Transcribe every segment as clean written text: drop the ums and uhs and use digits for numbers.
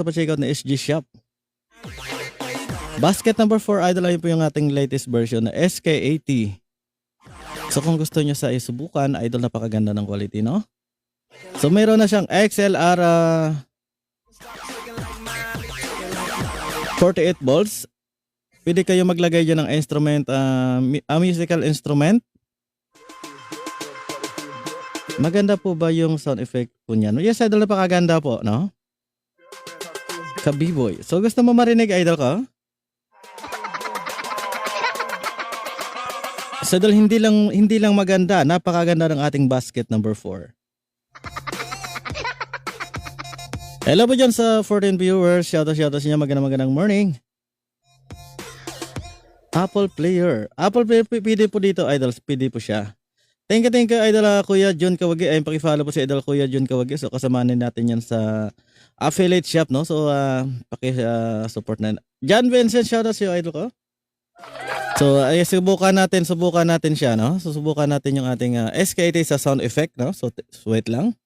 pa-check out na SG Shop. Basket number 4, idol, ayun po yung ating latest version na SK80. So kung gusto nyo sa isubukan, idol, napakaganda ng quality, no? So mayroon na siyang XLR 48 volts. Pwede kayo maglagay dyan ng instrument, musical instrument. Maganda po ba yung sound effect po niyan? Yes, idol, napakaganda po, no? Kabiboy. So gusto mo marinig, idol ko? So idol, hindi lang maganda, napakaganda ng ating basket number 4. Hello po dyan sa 14 viewers. Shoutout sa inyo. Magandang morning. Apple Player, pwede po dito, idol. Pwede po siya. Thank you, idol, Kuya John Kawagi. Ay, pakifollow po si idol Kuya John Kawagi. So kasamanin natin yan sa affiliate shop, no? So paki-support na. John Vincent, shoutout sa iyo, idol ko. So subukan natin siya, no? So subukan natin yung ating SK80 sa sound effect, no? So wait lang.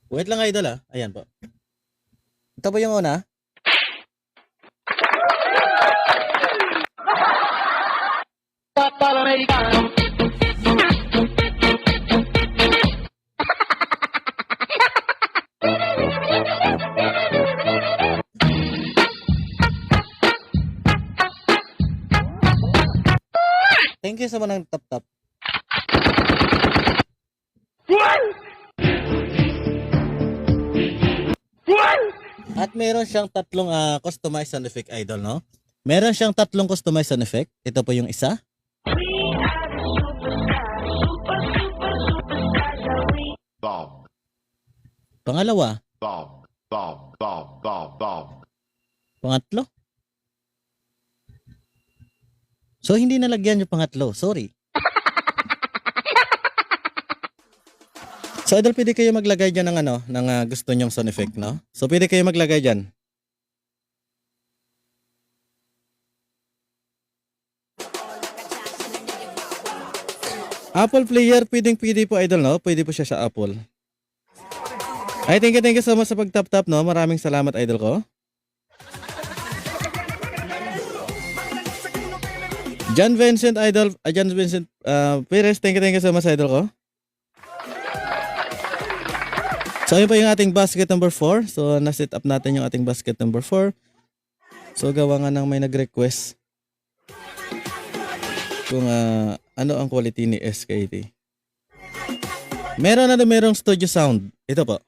Wait lang, idol, Ayan po. Ito po yung una. Thank you sa mga tap-tap. At meron siyang tatlong customized sound effect, idol, no? Meron siyang tatlong customized sound effect. Ito po yung isa. Bob. Pangalawa. Bob. Pangatlo. So hindi nalagyan yung pangatlo. Sorry. So idol, pwede kayo maglagay dyan ng gusto nyong sound effect, no? So pwede kayo maglagay dyan. Apple Player, pwede po, idol, no? Pwede po siya sa Apple. Ay, thank you so much sa pag-tap-tap, no? Maraming salamat, idol ko. John Vincent, idol, John Vincent Perez, thank you so much, idol ko. So, ayun po yung ating basket number 4. So, na-set up natin yung ating basket number 4. So, gawa nga ng may nag-request kung ano ang quality ni SK80. Merong studio sound. Ito po.